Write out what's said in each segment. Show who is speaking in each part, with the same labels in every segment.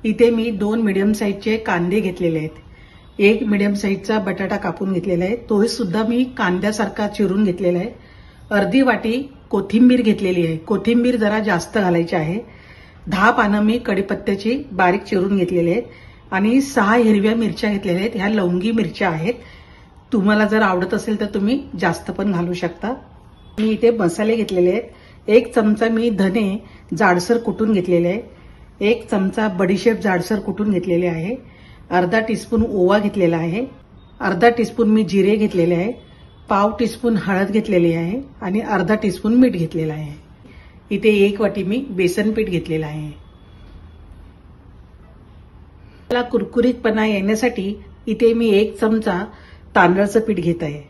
Speaker 1: इथे मी 2 मीडियम साईजचे कांदे घेतलेले आहेत, एक मीडियम साईजचा बटाटा कापून घेतलेला आहे, तोही सुद्धा मी कांद्यासारखा चिरून घेतलेला आहे। अर्धी वाटी कोथिंबीर घेतलेली आहे, कोथिंबीर जरा जास्त घालायची आहे। 10 पानं मी कढीपत्त्याची बारीक चिरून घेतलेली आहेत आणि 6 हिरव्या मिरच्या घेतलेल्या आहेत। ह्या लवंगी मिरच्या आहेत, तुम्हाला जर आवडत असेल तर तुम्ही जास्त पण घालू शकता। मी इथे मसाले घेतलेले आहेत, 1 चमचा मी धने जाडसर कुटून घेतलेले आहे, 1 चमचा बडीशेप जाडसर कुटून घेतलेले आहे, अर्धा टीस्पून ओवा घेतलेला आहे, अर्धा टीस्पून मी जिरे घेतलेले आहे, पाव टीस्पून हळद घेतलेली आहे आणि अर्धा टीस्पून मीठ घेतलेलं आहे। इथे 1 वाटी मी बेसन पीठ घेतलेलं आहे। त्याला कुरकुरीतपणा येण्यासाठी इथे मी 1 चमचा तांदळाचं पीठ घेत आहे।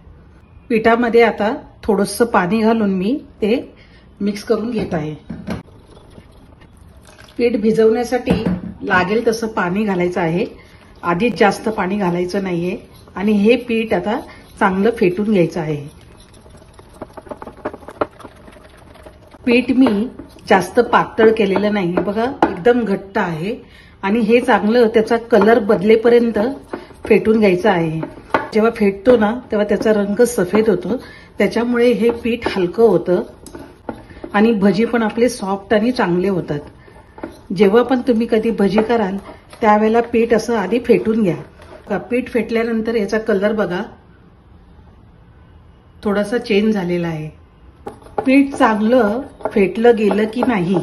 Speaker 1: पिठामध्ये आता थोडंसं पाणी घालून मी ते मिक्स करून घेत आहे। पीठ भिजवण्यासाठी लागेल तसं पाणी घालायचं आहे, आधीच जास्त पाणी घालायचं नाहीये आणि हे पीठ आता चांगलं फेटून घ्यायचं आहे। पीठ मी जास्त पातळ केलेलं नाही, बघा एकदम घट्ट आहे आणि हे चांगलं त्याचा कलर बदलेपर्यंत फेटून घ्यायचं आहे। जेव्हा फेटतो ना तेव्हा त्याचा रंग सफेद होतो, त्याच्यामुळे हे पीठ हलकं होतं आणि भजी पण आपले सॉफ्ट आणि चांगले होतात। जेव्हा पण तुम्ही कधी भजी कराल त्यावेळेला पीठ असं आधी फेटून घ्या। पीठ फेटल्यानंतर याचा कलर बघा थोडासा चेंज झालेला आहे। पीठ चांगलं फेटलं गेलं की नाही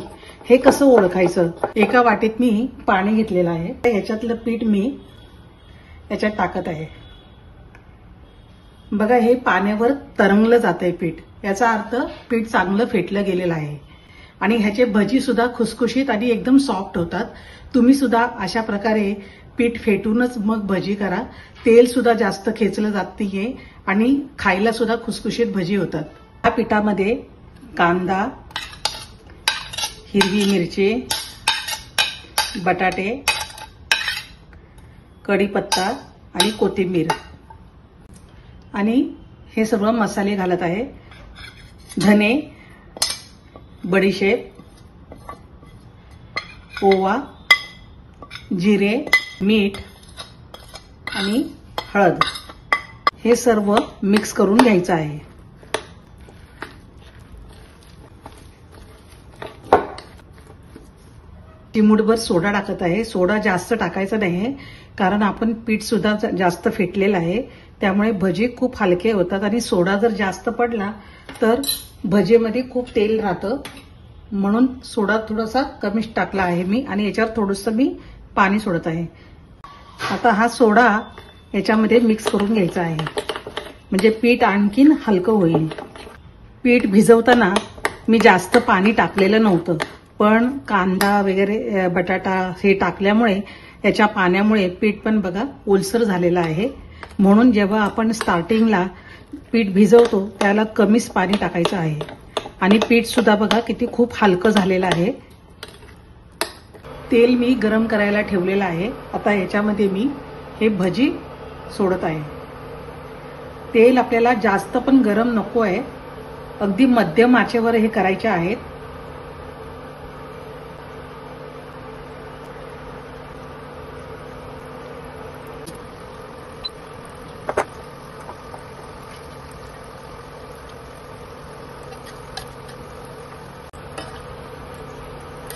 Speaker 1: हे कसं ओळखायचं? एका वाटीत मी पाणी घेतलेलं आहे, ह्याच्यातलं पीठ मी याच्यात टाकत आहे। बघा हे पाण्यावर तरंगलं जातंय पीठ, याचा अर्थ पीठ चांगलं फेटलं गेलेलं आहे आणि ह्याचे भजी सुद्धा खुसखुशीत आणि एकदम सॉफ्ट होतात। तुम्ही सुद्धा अशा प्रकारे पीठ फेटूनच मग भजी करा, तेल सुद्धा जास्त खेचलं जात नाहीये आणि खायला सुद्धा खुसखुशीत भजी होतात। या पिठामध्ये कांदा, हिरवी मिरची, बटाटे, कढीपत्ता आणि कोथिंबीर आणि हे सर्व मसाले घालत आहे। धने, बडीशेप, ओवा, जिरे, मीठ आणि हळद हे सर्व मिक्स करून घ्यायचं आहे। चिमूटभर सोडा टाकत आहे, सोडा जास्त टाकायचा नाही कारण आपण पीठ सुद्धा जास्त फेटलेलं आहे, त्यामुळे भजी खूप हलके होतात आणि सोडा जर जास्त पडला तर भजीमध्ये खूप तेल राहतं, म्हणून सोडा थोडासा कमीच टाकला आहे मी आणि याच्यावर थोडंसं मी पाणी सोडत आहे। आता हा सोडा याच्यामध्ये मिक्स करून घ्यायचा आहे म्हणजे पीठ आणखीन हलकं होईल। पीठ भिजवताना मी जास्त पाणी टाकलेलं नव्हतं, पण कांदा वगैरे बटाटा हे टाकल्यामुळे याच्या पाण्यामुळे पीठ पण बघा ओलसर झालेलं आहे, म्हणून जेव्हा आपण स्टार्टिंगला पीठ भिजवतो त्याला कमीच पाणी टाकायचं आहे आणि पीठ सुद्धा बघा किती खूप हलकं झालेलं आहे। तेल मी गरम करायला ठेवलेलं आहे, आता याच्यामध्ये मी हे भजी सोडत आहे। तेल आपल्याला जास्त पण गरम नको आहे, अगदी मध्यम आचेवर हे करायचे आहेत।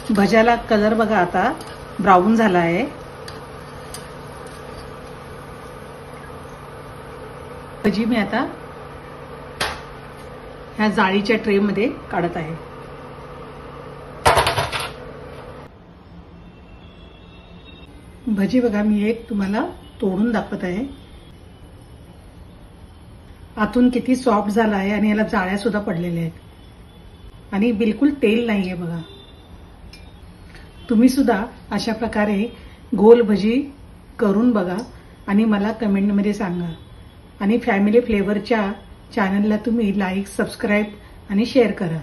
Speaker 1: भज्याला कलर बघा आता ब्राऊन झाला आहे। भजी मी आता ह्या जाळीच्या ट्रे मध्ये काढत आहे। भजी बघा मी एक तुम्हाला तोडून दाखवत आहे, आतून किती सॉफ्ट झाला आहे आणि याला जाळ्या सुद्धा पडलेल्या आहेत आणि बिलकुल तेल नाहीये बघा। तुम्ही सुद्धा अशा प्रकारे गोल भजी करून बघा आणि मला कमेंटमध्ये सांगा आणि फॅमिली फ्लेवरच्या चॅनलला तुम्ही लाईक, सबस्क्राईब आणि शेअर करा।